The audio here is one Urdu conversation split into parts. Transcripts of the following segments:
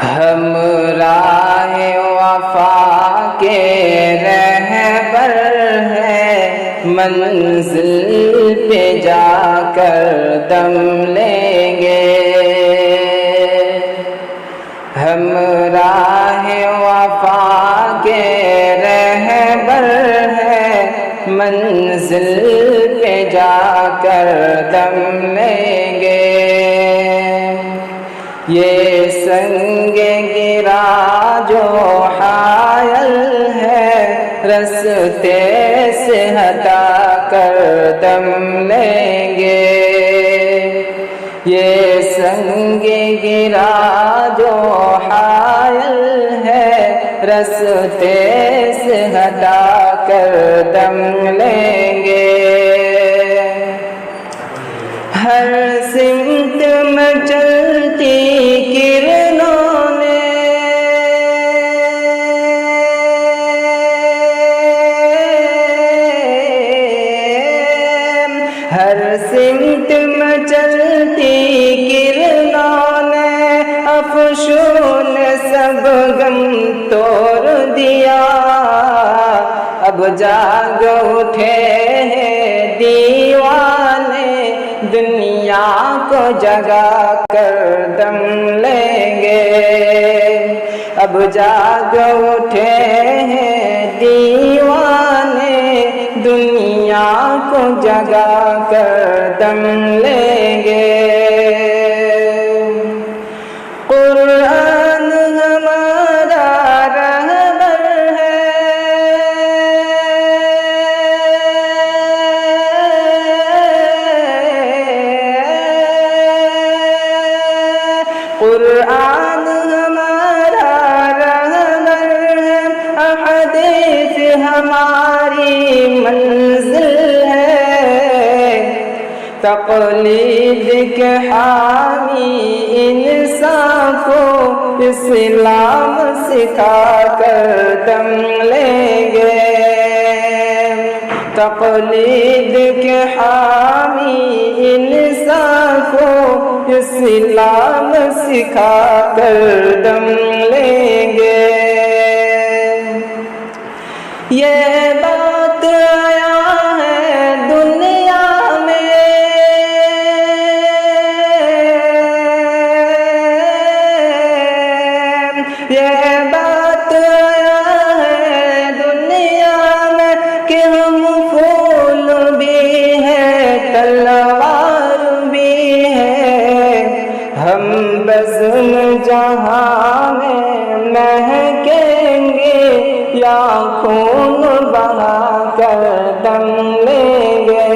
ہم راہ وفا کے رہبر ہیں، منزل پہ جا کر دم لیں گے۔ ہم راہ وفا کے رہبر ہیں، منزل پہ جا کر دم لیں گے۔ یہ سنگ گرا جو حائل ہے، رستے سے ہٹا کر دم لیں گے۔ یہ سنگ گرا جو حائل ہے، رستے سے ہٹا کر دم لیں گے۔ ہر سمت میں چلتی کرنوں نے ہر سمت میں چلتی کرنوں نے افشون سب غم توڑ دیا۔ اب جاگ اٹھے ہیں دیوانے، دنیا کو جگا کر دم لیں گے۔ اب جاگ اٹھے ہیں دیوانے، دنیا کو جگا کر دم لیں گے۔ قرآن ہمارا رہبر ہے، قرآن ہمارا رہبر ہے، احادیث ہماری منزل ہے۔ تقلید کے حامی انسان کو اسلام سکھا کر دم لیں گے۔ تقلید کے حامی انسان کو اسلام سکھا کر دم لیں گے۔ یہ بات آیا ہے دنیا میں، یہ بات آیا ہے دنیا میں کہ ہم پھول بھی ہیں تلوار بھی ہیں۔ ہم بزم جہاں میں مہکیں گے، یا خون بہا کر دم لیں گے۔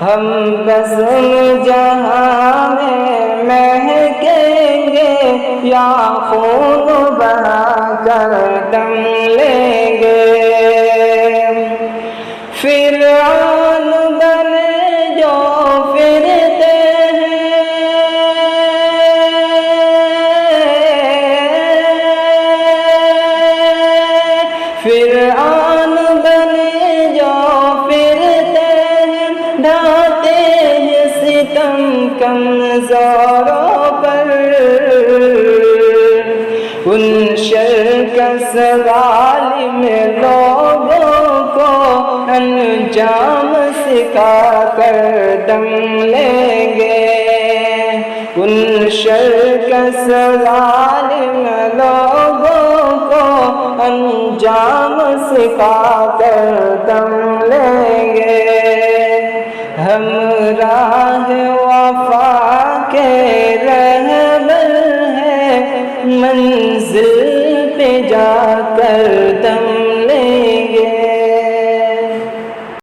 ہم بزم جہاں میں مہکیں گے، یا خون بہا کر دم لیں گے۔ فرعون بنے جو پھرتے ہیں، فرعون بنے جو پھرتے ہیں، ڈھاتے ہیں ستم کمزوروں پر۔ ان شرکس ظالم لوگوں کو انجام سکھا کر دم لیں گے۔ ان شرکس ظالم لوگوں کو انجام سکھا کر دم لیں گے۔ ہم راہ وفا کے رہبر ہیں، منزل پہ جا کر